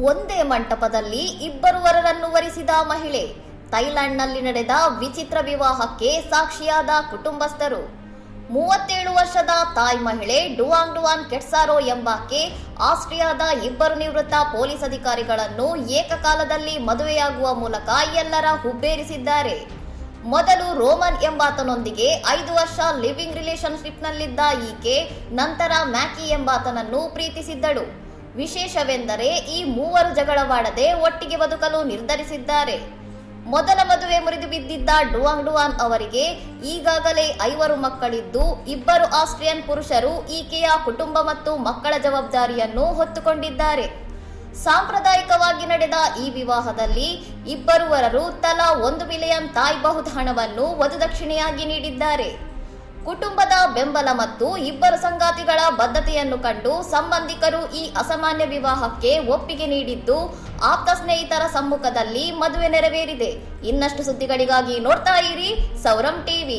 ಒಂದೇ ಮಂಟಪದಲ್ಲಿ ಇಬ್ಬರು ವರರನ್ನು ವರಿಸಿದ ಮಹಿಳೆ. ಥೈಲ್ಯಾಂಡ್ನಲ್ಲಿ ನಡೆದ ವಿಚಿತ್ರ ವಿವಾಹಕ್ಕೆ ಸಾಕ್ಷಿಯಾದ ಕುಟುಂಬಸ್ಥರು. 37 ವರ್ಷದ ಥಾಯ್ ಮಹಿಳೆ ಡುವಾಂಗ್ ಡುವಾನ್ ಕೆಟ್ಸಾರೋ ಎಂಬಾಕೆ ಆಸ್ಟ್ರಿಯಾದ ಇಬ್ಬರು ನಿವೃತ್ತ ಪೊಲೀಸ್ ಅಧಿಕಾರಿಗಳನ್ನು ಏಕಕಾಲದಲ್ಲಿ ಮದುವೆಯಾಗುವ ಮೂಲಕ ಎಲ್ಲರ ಹುಬ್ಬೇರಿಸಿದ್ದಾರೆ. ಮೊದಲು ರೋಮನ್ ಎಂಬಾತನೊಂದಿಗೆ 5 ವರ್ಷ ಲಿವಿಂಗ್ ರಿಲೇಶನ್ಶಿಪ್ನಲ್ಲಿದ್ದ ಈಕೆ ನಂತರ ಮ್ಯಾಕಿ ಎಂಬಾತನನ್ನು ಪ್ರೀತಿಸಿದ್ದಳು. ವಿಶೇಷವೆಂದರೆ ಈ ಮೂವರು ಜಗಳವಾಡದೆ ಒಟ್ಟಿಗೆ ಬದುಕಲು ನಿರ್ಧರಿಸಿದ್ದಾರೆ. ಮೊದಲ ಮದುವೆ ಮುರಿದು ಬಿದ್ದಿದ್ದ ಡುವಾಂಗ್ ಡುವಾನ್ ಅವರಿಗೆ ಈಗಾಗಲೇ 5 ಮಕ್ಕಳಿದ್ದು, 2 ಆಸ್ಟ್ರಿಯನ್ ಪುರುಷರು ಈಕೆಯ ಕುಟುಂಬ ಮತ್ತು ಮಕ್ಕಳ ಜವಾಬ್ದಾರಿಯನ್ನು ಹೊತ್ತುಕೊಂಡಿದ್ದಾರೆ. ಸಾಂಪ್ರದಾಯಿಕವಾಗಿ ನಡೆದ ಈ ವಿವಾಹದಲ್ಲಿ ಇಬ್ಬರು ವರರು ತಲಾ 1 ಮಿಲಿಯನ್ ಥಾಯ್ ಬಹುತ್ ಹಣವನ್ನು ವಧುದಕ್ಷಿಣೆಯಾಗಿ ನೀಡಿದ್ದಾರೆ. ಕುಟುಂಬದ ಬೆಂಬಲ ಮತ್ತು ಇಬ್ಬರು ಸಂಗಾತಿಗಳ ಬದ್ಧತೆಯನ್ನು ಕಂಡು ಸಂಬಂಧಿಕರು ಈ ಅಸಾಮಾನ್ಯ ವಿವಾಹಕ್ಕೆ ಒಪ್ಪಿಗೆ ನೀಡಿದ್ದು, ಆಪ್ತ ಸ್ನೇಹಿತರ ಸಮ್ಮುಖದಲ್ಲಿ ಮದುವೆ ನೆರವೇರಿದೆ. ಇನ್ನಷ್ಟು ಸುದ್ದಿಗಳಿಗಾಗಿ ನೋಡ್ತಾ ಇರಿ ಸೌರಂ ಟಿವಿ.